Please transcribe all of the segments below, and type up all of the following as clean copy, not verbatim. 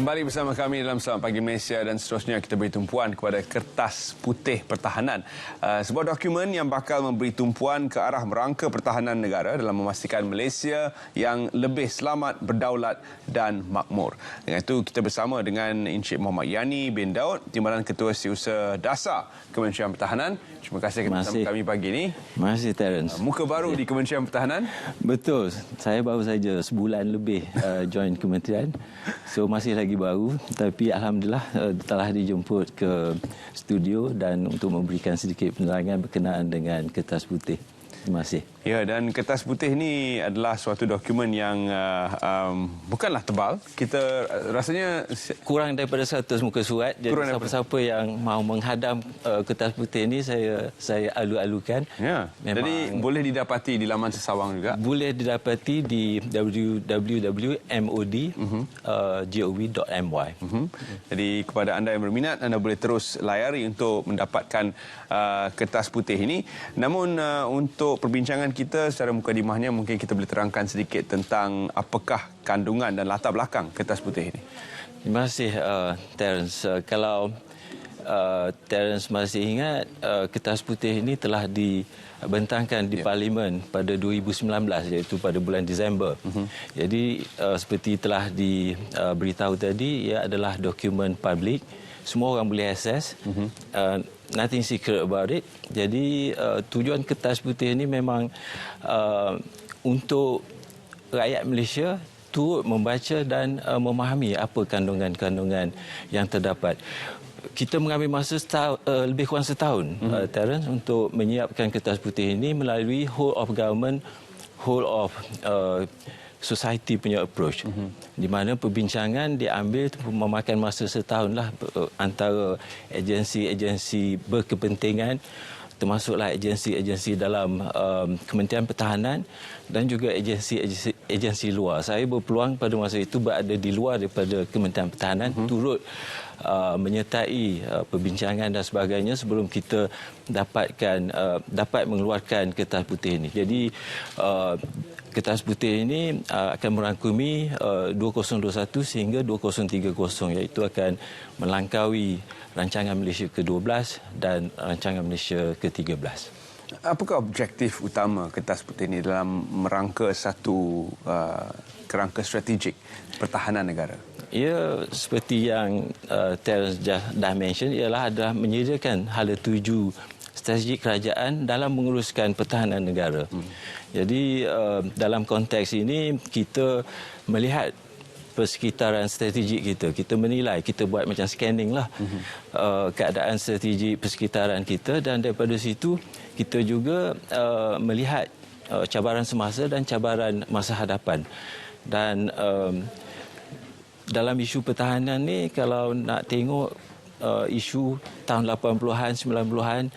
Kembali bersama kami dalam Selamat Pagi Malaysia dan seterusnya kita beri tumpuan kepada Kertas Putih Pertahanan. Sebuah dokumen yang bakal memberi tumpuan ke arah merangka pertahanan negara dalam memastikan Malaysia yang lebih selamat, berdaulat dan makmur. Dengan itu kita bersama dengan Encik Muhammad Yani bin Daud, Timbalan Ketua Setiausaha Dasar Kementerian Pertahanan. Terima kasih kerana bersama kami pagi ini. Terima kasih, Terence. Muka baru di Kementerian Pertahanan? Betul. Saya baru saja sebulan lebih join kementerian. So masih lagi baru, tapi alhamdulillah telah dijemput ke studio dan untuk memberikan sedikit penerangan berkenaan dengan Kertas Putih. Terima kasih. Ya, dan Kertas Putih ini adalah suatu dokumen yang bukanlah tebal. Kita rasanya kurang daripada 100 muka surat. Jadi siapa-siapa yang mahu menghadam Kertas Putih ini saya alu-alukan. Ya. Jadi boleh didapati di laman sesawang juga. Boleh didapati di www.mod.gov.my. Jadi kepada anda yang berminat, anda boleh terus layari untuk mendapatkan Kertas Putih ini. Namun untuk perbincangan kita secara mukadimahnya, mungkin kita boleh terangkan sedikit tentang apakah kandungan dan latar belakang Kertas Putih ini. Terima kasih, Terence. Kalau Terence masih ingat, Kertas Putih ini telah dibentangkan di Parlimen pada 2019, iaitu pada bulan Disember. Jadi seperti telah diberitahu tadi, ia adalah dokumen publik. Semua orang boleh akses. Nothing secret about it. Jadi tujuan Kertas Putih ini memang untuk rakyat Malaysia turut membaca dan memahami apa kandungan-kandungan yang terdapat. Kita mengambil masa lebih kurang setahun, Terence, untuk menyiapkan Kertas Putih ini melalui whole of government, whole of society punya approach, di mana perbincangan diambil memakan masa setahunlah antara agensi-agensi berkepentingan, termasuklah agensi-agensi dalam Kementerian Pertahanan dan juga agensi luar. Saya berpeluang pada masa itu berada di luar daripada Kementerian Pertahanan, turut menyertai perbincangan dan sebagainya sebelum kita dapat mengeluarkan Kertas Putih ini. Jadi Kertas Putih ini akan merangkumi 2021 sehingga 2030, iaitu akan melangkaui rancangan Malaysia ke-12 dan rancangan Malaysia ke-13. Apakah objektif utama Kertas Putih ini dalam merangka satu kerangka strategik pertahanan negara? Ia seperti yang Terence dah mention, ialah adalah menyediakan hala tuju strategi kerajaan dalam menguruskan pertahanan negara. Jadi dalam konteks ini kita melihat persekitaran strategik kita. Kita menilai, kita buat macam scanning lah keadaan strategik persekitaran kita, dan daripada situ kita juga melihat cabaran semasa dan cabaran masa hadapan. Dan dalam isu pertahanan ni, kalau nak tengok isu tahun 80-an, 90-an,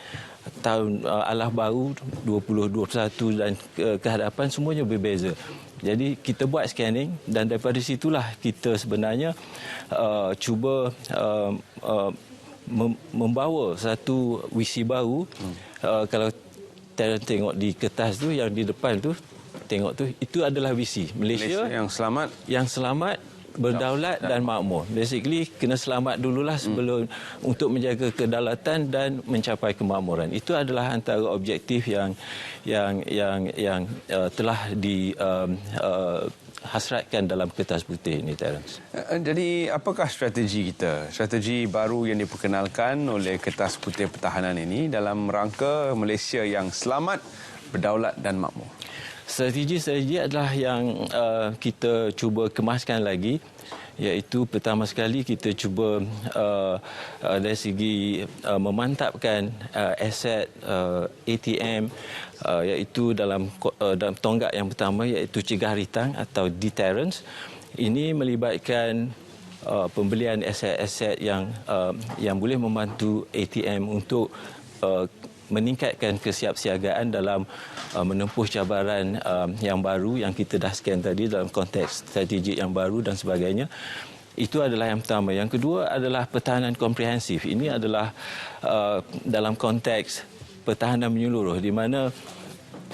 tahun alah baru 2021 dan ke hadapan, semuanya berbeza. Jadi kita buat scanning dan daripada situlah kita sebenarnya cuba membawa satu visi baru. Kalau tengok di kertas tu, yang di depan tu, tengok tu, itu adalah visi Malaysia yang selamat, berdaulat dan makmur. Basically kena selamat dululah sebelum untuk menjaga kedaulatan dan mencapai kemakmuran. Itu adalah antara objektif yang telah dihasratkan dalam Kertas Putih ini, Terence. Jadi apakah strategi kita? Strategi baru yang diperkenalkan oleh Kertas Putih Pertahanan ini dalam rangka Malaysia yang selamat, berdaulat dan makmur. Strategi adalah yang kita cuba kemaskan lagi, iaitu pertama sekali kita cuba dari segi memantapkan aset ATM, iaitu dalam tonggak yang pertama, iaitu cegah ritang atau deterrence. Ini melibatkan pembelian aset-aset yang boleh membantu ATM untuk meningkatkan kesiapsiagaan dalam menempuh cabaran yang baru yang kita dah scan tadi dalam konteks strategik yang baru dan sebagainya. Itu adalah yang pertama. Yang kedua adalah pertahanan komprehensif. Ini adalah dalam konteks pertahanan menyeluruh, di mana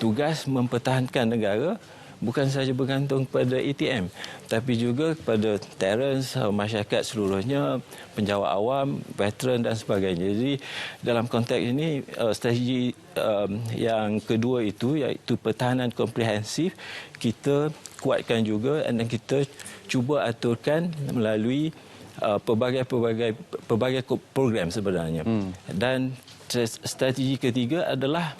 tugas mempertahankan negara bukan sahaja bergantung pada ATM, tapi juga kepada Terence, masyarakat seluruhnya, penjawat awam, veteran dan sebagainya. Jadi dalam konteks ini strategi yang kedua itu, iaitu pertahanan komprehensif, kita kuatkan juga dan kita cuba aturkan melalui pelbagai program sebenarnya. Dan strategi ketiga adalah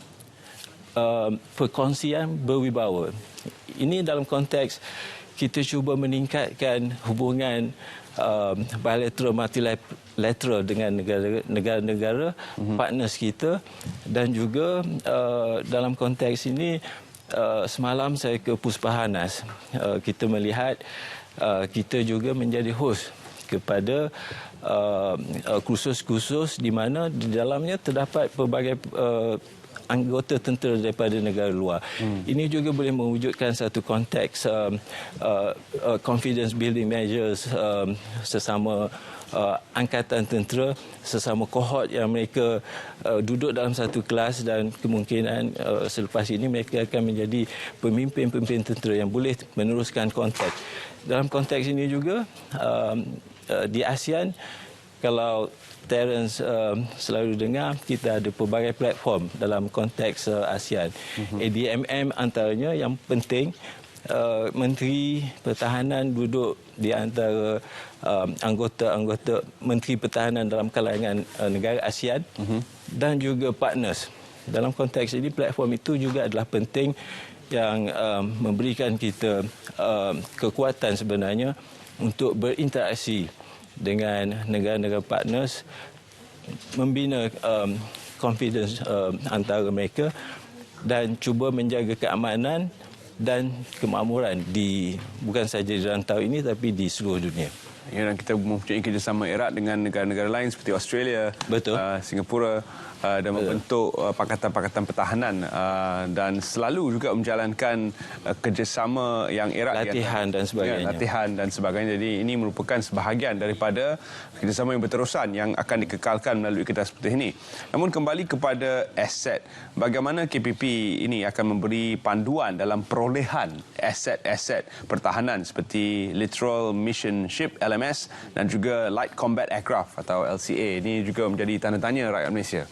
perkongsian berwibawa. Ini dalam konteks kita cuba meningkatkan hubungan bilateral, multilateral dengan negara-negara partners kita, dan juga dalam konteks ini semalam saya ke Puspahanas. Kita melihat kita juga menjadi host kepada kursus-kursus di mana di dalamnya terdapat pelbagai anggota tentera daripada negara luar. Ini juga boleh mewujudkan satu konteks confidence building measures sesama angkatan tentera, sesama kohort yang mereka duduk dalam satu kelas, dan kemungkinan selepas ini mereka akan menjadi pemimpin-pemimpin tentera yang boleh meneruskan konteks. Dalam konteks ini juga di ASEAN, kalau Terence selalu dengar, kita ada pelbagai platform dalam konteks ASEAN. ADMM antaranya yang penting. Menteri Pertahanan duduk di antara anggota-anggota Menteri Pertahanan dalam kalangan negara ASEAN dan juga partners. Dalam konteks ini, platform itu juga adalah penting yang memberikan kita kekuatan sebenarnya untuk berinteraksi dengan negara-negara partners, membina confidence antara mereka dan cuba menjaga keamanan dan kemakmuran bukan sahaja di rantau ini tapi di seluruh dunia. Ya, dan kita mempunyai kerjasama erat dengan negara-negara lain seperti Australia, Singapura, dan membentuk pakatan-pakatan pertahanan dan selalu juga menjalankan kerjasama yang erat, latihan dan sebagainya. Ya, latihan dan sebagainya. Jadi ini merupakan sebahagian daripada kerjasama yang berterusan yang akan dikekalkan melalui Kertas Putih ini. Namun kembali kepada aset, bagaimana KPP ini akan memberi panduan dalam perolehan aset-aset pertahanan seperti Littoral Mission Ship LMS dan juga Light Combat Aircraft atau LCA. Ini juga menjadi tanda tanya rakyat Malaysia.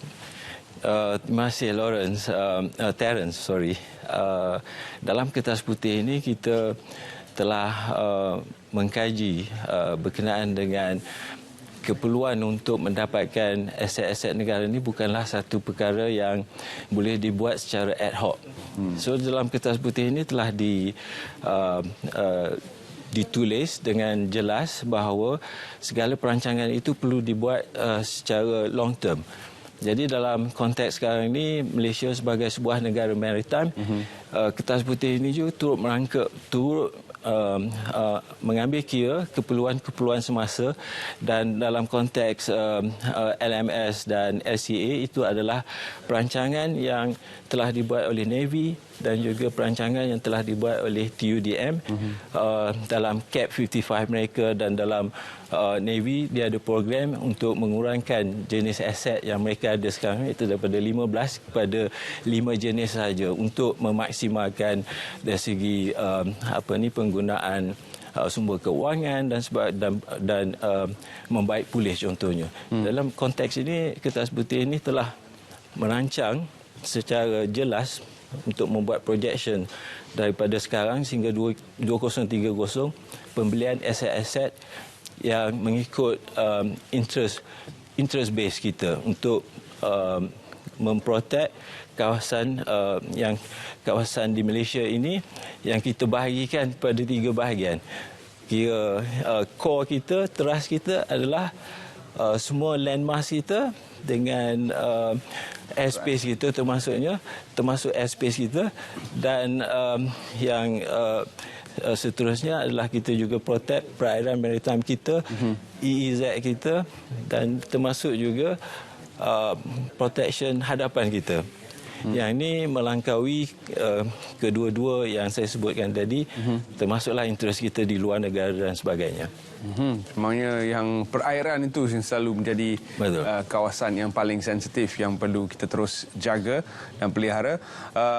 Terima kasih Terence. Dalam Kertas Putih ini kita telah mengkaji berkenaan dengan keperluan untuk mendapatkan aset-aset negara ini bukanlah satu perkara yang boleh dibuat secara ad hoc. So dalam Kertas Putih ini telah ditulis dengan jelas bahawa segala perancangan itu perlu dibuat secara long term. Jadi dalam konteks sekarang ini, Malaysia sebagai sebuah negara maritime, Kertas Putih ini juga turut mengambil kira keperluan semasa, dan dalam konteks LMS dan LCA itu adalah perancangan yang telah dibuat oleh Navy dan juga perancangan yang telah dibuat oleh TUDM dalam CAP 55 mereka, dan dalam Navy dia ada program untuk mengurangkan jenis aset yang mereka ada sekarang, itu daripada 15 kepada 5 jenis sahaja untuk memaksimalkan dari segi penggunaan sumber keuangan dan membaik pulih contohnya. Dalam konteks ini, Kertas Putih ini telah merancang secara jelas untuk membuat projection daripada sekarang sehingga 2030 pembelian aset-aset yang mengikut interest base kita untuk memprotek kawasan di Malaysia ini yang kita bahagikan pada 3 bahagian. Kira core kita, teras kita adalah semua landmass kita dengan airspace kita termasuk airspace kita, dan yang seterusnya adalah kita juga protect perairan maritime kita, EEZ kita, dan termasuk juga protection hadapan kita. Yang ini melangkaui kedua-dua yang saya sebutkan tadi, termasuklah interest kita di luar negara dan sebagainya. Maknanya yang perairan itu yang selalu menjadi kawasan yang paling sensitif yang perlu kita terus jaga dan pelihara.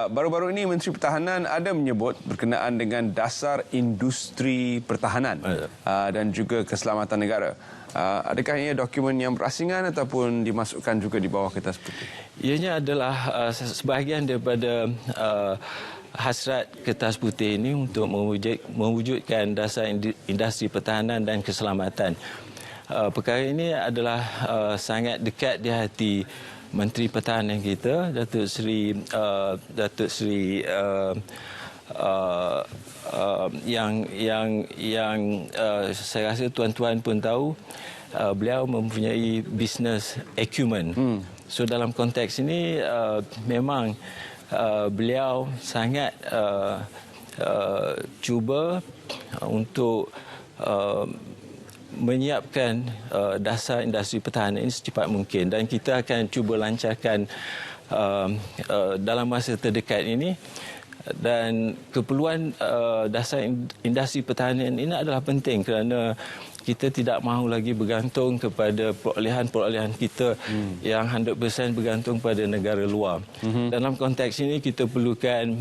Baru-baru ini Menteri Pertahanan ada menyebut berkenaan dengan dasar industri pertahanan dan juga keselamatan negara. Adakah ia dokumen yang berasingan ataupun dimasukkan juga di bawah Kertas Putih? Ianya adalah sebahagian daripada hasrat Kertas Putih ini untuk mewujudkan dasar industri pertahanan dan keselamatan. Perkara ini adalah sangat dekat di hati Menteri Pertahanan kita, Datuk Seri yang saya rasa tuan-tuan pun tahu, beliau mempunyai business acumen. So dalam konteks ini memang beliau sangat cuba untuk menyiapkan dasar industri pertahanan ini secepat mungkin, dan kita akan cuba lancarkan dalam masa terdekat ini. Dan keperluan dasar industri pertahanan ini adalah penting kerana kita tidak mahu lagi bergantung kepada perolehan-perolehan kita yang 100% bergantung pada negara luar. Dalam konteks ini kita perlukan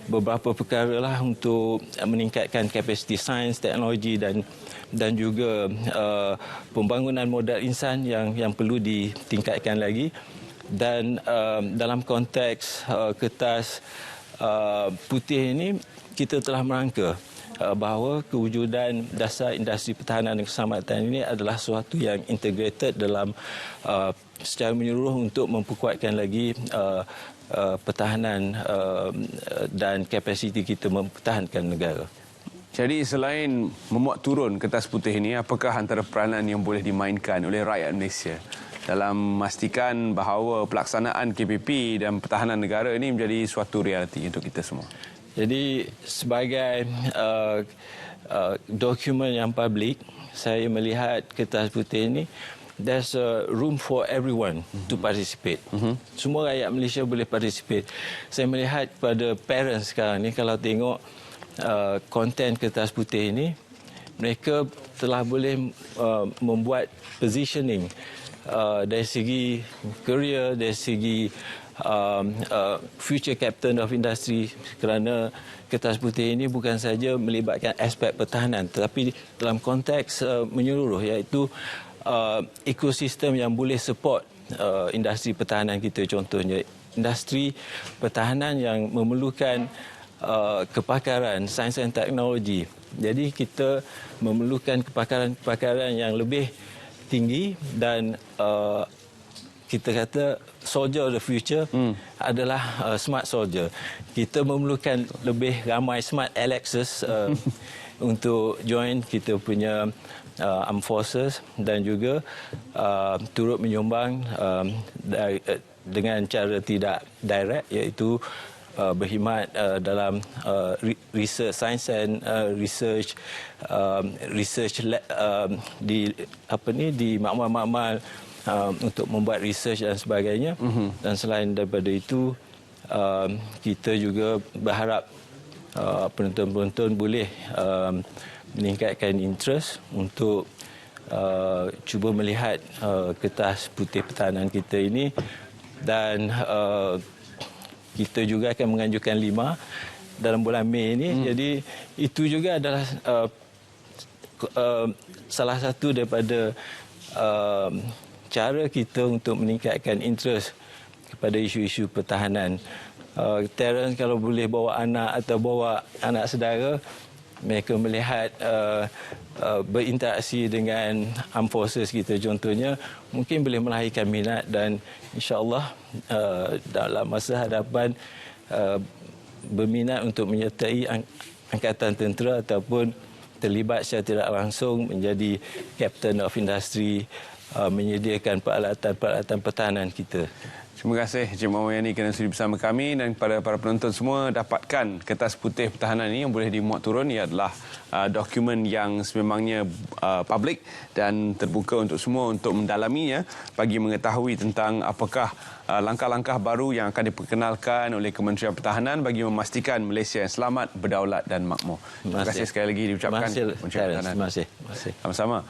beberapa perkara lah untuk meningkatkan kapasiti sains, teknologi dan juga pembangunan modal insan yang perlu ditingkatkan lagi. Dan dalam konteks Kertas Putih ini kita telah merangka bahawa kewujudan dasar industri pertahanan dan keselamatan ini adalah sesuatu yang integrated dalam secara menyeluruh untuk memperkuatkan lagi pertahanan dan kapasiti kita mempertahankan negara. Jadi selain memuat turun Kertas Putih ini, apakah antara peranan yang boleh dimainkan oleh rakyat Malaysia dalam memastikan bahawa pelaksanaan KPP dan pertahanan negara ini menjadi suatu realiti untuk kita semua? Jadi sebagai dokumen yang publik, saya melihat Kertas Putih ini, there's a room for everyone to participate. Semua rakyat Malaysia boleh participate. Saya melihat pada parents sekarang ni, kalau tengok konten Kertas Putih ini, mereka telah boleh membuat positioning dari segi career, dari segi future captain of industry, kerana Kertas Putih ini bukan saja melibatkan aspek pertahanan tetapi dalam konteks menyeluruh, iaitu ekosistem yang boleh support industri pertahanan kita. Contohnya industri pertahanan yang memerlukan kepakaran sains dan teknologi. Jadi kita memerlukan kepakaran yang lebih tinggi, dan kita kata soldier of the future adalah smart soldier. Kita memerlukan lebih ramai smart Alexes untuk join kita punya armed forces, dan juga turut menyumbang dengan cara tidak direct, iaitu berkhidmat dalam research science and research di makmal-makmal untuk membuat research dan sebagainya. Dan selain daripada itu, kita juga berharap penonton-penonton boleh meningkatkan interest untuk cuba melihat Kertas Putih pertahanan kita ini. Dan kita juga akan menganjurkan 5 dalam bulan Mei ini. Jadi itu juga adalah salah satu daripada cara kita untuk meningkatkan interest kepada isu-isu pertahanan. Terence kalau boleh bawa anak atau bawa anak saudara, mereka melihat berinteraksi dengan armed forces kita contohnya, mungkin boleh melahirkan minat, dan insya-Allah dalam masa hadapan berminat untuk menyertai angkatan tentera ataupun terlibat secara tidak langsung menjadi captain of industry, menyediakan peralatan-peralatan pertahanan kita. Terima kasih Encik Muhammad Yani kerana sudi bersama kami, dan kepada para penonton semua, dapatkan kertas putih pertahanan ini yang boleh dimuat turun. Ia adalah dokumen yang sememangnya public dan terbuka untuk semua untuk mendalaminya bagi mengetahui tentang apakah langkah-langkah baru yang akan diperkenalkan oleh Kementerian Pertahanan bagi memastikan Malaysia yang selamat, berdaulat dan makmur. Terima kasih sekali lagi diucapkan. Terima kasih. Sama-sama.